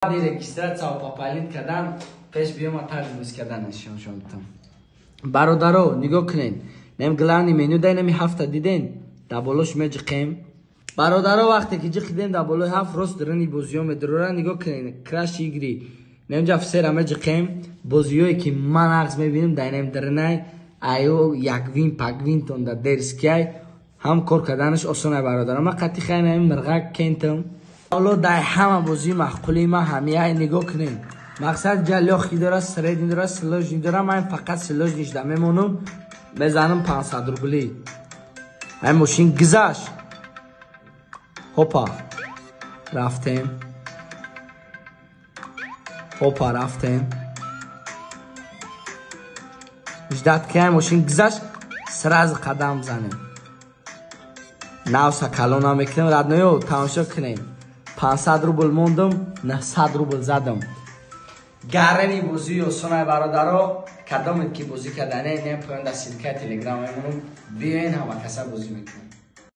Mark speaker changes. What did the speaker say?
Speaker 1: регистрация و папалит кадан пеш биёма тарзи буз каданашон шонтам. Бародаро нигоҳ кунед. Нем главни меню дай неми ҳафта диден. Да болош меҷиқем. Бародаро вақте ки ҷиқидем да болои ҳафт рост дурани бозиё медурора нигоҳ кунед. Краш игри. Немҷа фсера меҷиқем. Бозиёе ки ман ағз мебинем дай нем дурнай. Айо яквин паквин тон да дерскай. ҳам кор каданаш осон ай бародаро. Ма қати хай неми мирғак кентам. Алло дай ҳама бозии маъқули ма ҳамияй нигоҳ кунед. Мақсад ҷа лёхи дора, средни дора, силожни дора. Ман фақат силожни шда мемонам. Мезанам 500 рубли. Ай мошин гузашт. Хопа. Рафтем. Хопа рафтем. Ждат ки ай мошин гузашт. Сразу қадам занем. Навса калона мекунем. Радноё тамошо кунем. 500 рубл мондам, 900 рубл задам. Гарани бозии осон ай бародаро. Кадомет ки бозӣ кардане нем поён дар силкаи телеграм мемонам. Биёин ҳама каса бозӣ мекунем.